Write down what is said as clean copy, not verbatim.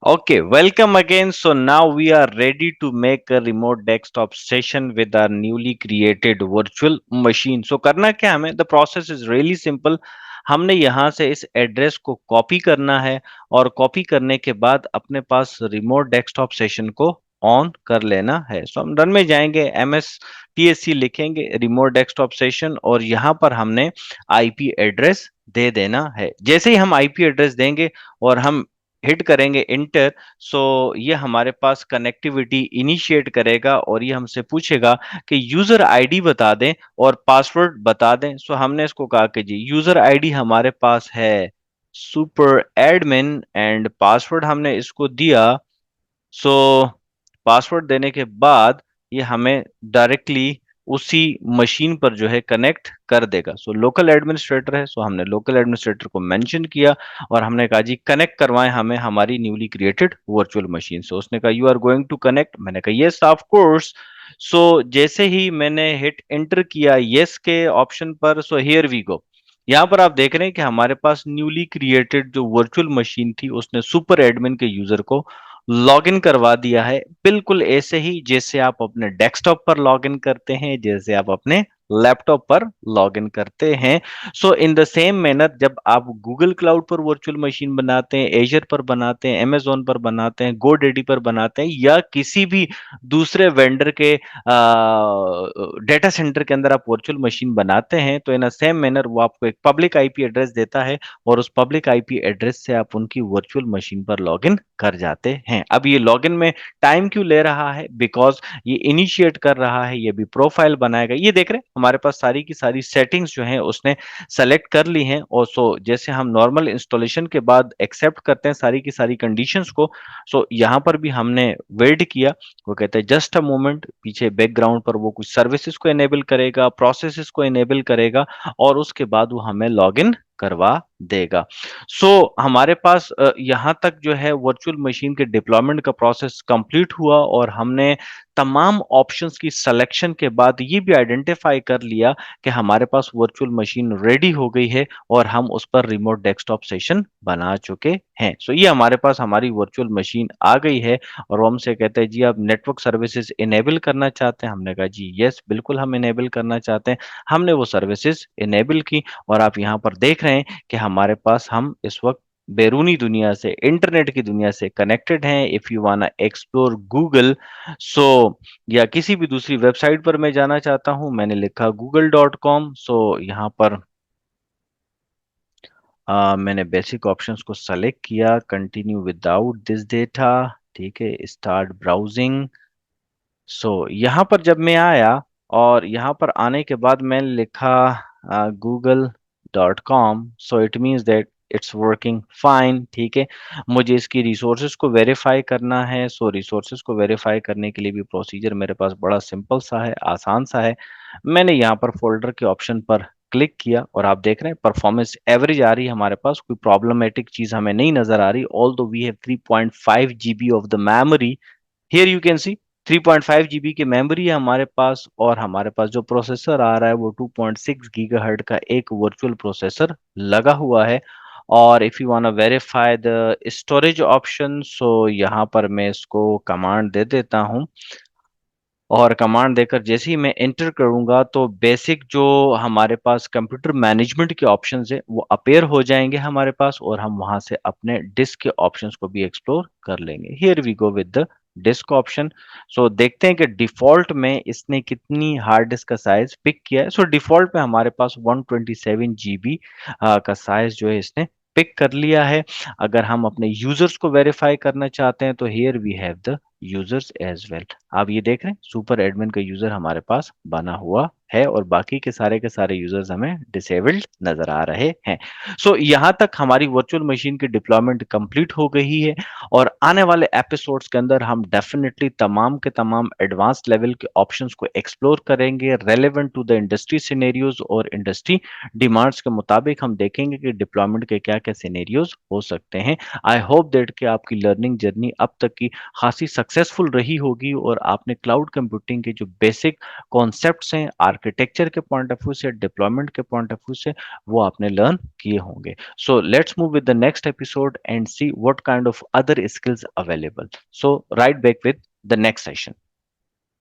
Okay, welcome again. So now we are ready to make a remote desktop session with our newly created virtual machine. So करना क्या हमें? The process is really simple. हमने यहाँ से इस address को copy करना है और कॉपी करने के बाद अपने पास रिमोट डेस्कटॉप सेशन को ऑन कर लेना है। सो हम रन में जाएंगे, MSTSC लिखेंगे, रिमोट डेस्कटॉप सेशन, और यहाँ पर हमने आईपी एड्रेस दे देना है। जैसे ही हम आईपी एड्रेस देंगे और हम हिट करेंगे इंटर, सो ये हमारे पास कनेक्टिविटी इनिशिएट करेगा और ये हमसे पूछेगा कि यूजर आईडी बता दें और पासवर्ड बता दें। सो हमने इसको कहा कि जी यूजर आईडी हमारे पास है सुपर एडमिन एंड पासवर्ड हमने इसको दिया। सो पासवर्ड देने के बाद ये हमें डायरेक्टली उसी मशीन पर जो है कनेक्ट कर देगा। सो लोकल एडमिनिस्ट्रेटर है, सो हमने लोकल एडमिनिस्ट्रेटर को मेंशन किया और हमने कहा जी कनेक्ट करवाएं हमें हमारी न्यूली क्रिएटेड वर्चुअल मशीन से। उसने कहा you are going to connect, मैंने कहा यस ऑफ कोर्स। सो जैसे ही मैंने हिट एंटर किया यस के ऑप्शन पर, सो हियर वी गो। यहाँ पर आप देख रहे हैं कि हमारे पास न्यूली क्रिएटेड जो वर्चुअल मशीन थी उसने सुपर एडमिन के यूजर को लॉगिन करवा दिया है, बिल्कुल ऐसे ही जैसे आप अपने डेस्कटॉप पर लॉगिन करते हैं, जैसे आप अपने लैपटॉप पर लॉगिन करते हैं। सो इन द सेम मैनर जब आप गूगल क्लाउड पर वर्चुअल मशीन बनाते हैं, एजर पर बनाते हैं, अमेजोन पर बनाते हैं, गोडेडी पर बनाते हैं, या किसी भी दूसरे वेंडर के डेटा सेंटर के अंदर आप वर्चुअल मशीन बनाते हैं, तो इन अ सेम मैनर वो आपको एक पब्लिक आईपी एड्रेस देता है और उस पब्लिक आईपी एड्रेस से आप उनकी वर्चुअल मशीन पर लॉगिन कर जाते हैं। अब ये लॉगिन में टाइम क्यों ले रहा है? बिकॉज ये इनिशिएट कर रहा है, ये भी प्रोफाइल बनाएगा। ये देख रहे हैं हमारे पास सारी की सारी सेटिंग्स जो हैं उसने सेलेक्ट कर ली हैं, और सो जैसे हम नॉर्मल इंस्टॉलेशन के बाद एक्सेप्ट करते हैं सारी की सारी कंडीशंस को, सो यहाँ पर भी हमने वेट किया। वो कहते हैं जस्ट अ मोमेंट, पीछे बैकग्राउंड पर वो कुछ सर्विसेज को इनेबल करेगा, प्रोसेसेस को इनेबल करेगा, और उसके बाद वो हमें लॉगिन करवा देगा। सो हमारे पास यहाँ तक जो है वर्चुअल मशीन के डिप्लॉयमेंट का प्रोसेस कंप्लीट हुआ और हमने तमाम ऑप्शंस की सिलेक्शन के बाद ये भी आइडेंटिफाई कर लिया कि हमारे पास वर्चुअल मशीन रेडी हो गई है और हम उस पर रिमोट डेस्कटॉप सेशन बना चुके हैं। सो ये हमारे पास हमारी वर्चुअल मशीन आ गई है और वो हमसे कहते हैं जी आप नेटवर्क सर्विसेज इनेबल करना चाहते हैं? हमने कहा जी यस बिल्कुल हम इनेबल करना चाहते हैं। हमने वो सर्विसेज इनेबल की और आप यहाँ पर देख रहे हैं कि हमारे पास हम इस वक्त बैरूनी दुनिया से, इंटरनेट की दुनिया से कनेक्टेड हैं। If you wanna explore Google, so या किसी भी दूसरी वेबसाइट पर मैं जाना चाहता हूं, मैंने लिखा google.com। सो यहाँ पर मैंने बेसिक ऑप्शंस को सेलेक्ट किया, कंटिन्यू विदाउट दिस डेटा, ठीक है, स्टार्ट ब्राउजिंग। सो यहाँ पर जब मैं आया और यहाँ पर आने के बाद मैंने लिखा google.com, so it means that it's working fine, ठीक है। मुझे इसकी रिसोर्सेज को वेरीफाई करना है। सो रिसोर्सेज को वेरीफाई करने के लिए भी प्रोसीजर मेरे पास बड़ा सिंपल सा है, आसान सा है। मैंने यहाँ पर फोल्डर के ऑप्शन पर क्लिक किया और आप देख रहे हैं परफॉर्मेंस एवरेज आ रही है हमारे पास, कोई प्रॉब्लमेटिक चीज हमें नहीं नजर आ रही। Although we have 3.5 GB of the memory, here you can see 3.5 GB की मेमोरी है हमारे पास, और हमारे पास जो प्रोसेसर आ रहा है वो 2.6 गीगाहर्ट्ज का एक वर्चुअल प्रोसेसर लगा हुआ है। और if you want to verify the storage option, so यहाँ पर मैं इसको कमांड दे देता हूँ और कमांड देकर जैसे ही मैं एंटर करूंगा तो बेसिक जो हमारे पास कंप्यूटर मैनेजमेंट के ऑप्शंस है वो अपेयर हो जाएंगे हमारे पास, और हम वहां से अपने डिस्क के ऑप्शंस को भी एक्सप्लोर कर लेंगे। Here we go with the disk option. So देखते हैं कि डिफॉल्ट में इसने कितनी हार्ड डिस्क का साइज पिक किया है। सो डिफॉल्ट में हमारे पास 127 जीबी का साइज जो है इसने पिक कर लिया है। अगर हम अपने यूजर्स को वेरीफाई करना चाहते हैं तो here we have the users as well. आप ये देख रहे हैं सुपर एडमिन का यूजर हमारे पास बना हुआ है और बाकी के सारे यूजर्स हमें डिसेबल्ड नजर आ रहे हैं। सो यहाँ तक हमारी वर्चुअल मशीन की डिप्लॉयमेंट कंप्लीट हो गई है और आने वाले एपिसोड्स के अंदर हम डेफिनेटली तमाम के तमाम एडवांस लेवल के ऑप्शंस को एक्सप्लोर करेंगे relevant to the industry scenarios, और इंडस्ट्री डिमांड्स के मुताबिक हम देखेंगे कि डिप्लॉयमेंट के क्या क्या सिनेरियोज हो सकते हैं। आई होप दैट कि आपकी लर्निंग जर्नी अब तक की खासी सक्सेसफुल रही होगी और आपने क्लाउड कंप्यूटिंग के जो बेसिक कॉन्सेप्ट्स हैं, आर्किटेक्चर के पॉइंट ऑफ व्यू से, डिप्लॉयमेंट के पॉइंट ऑफ व्यू से वो आपने लर्न किए होंगे. So let's move with the next episode and see what kind of other skills available. So right back with the next session.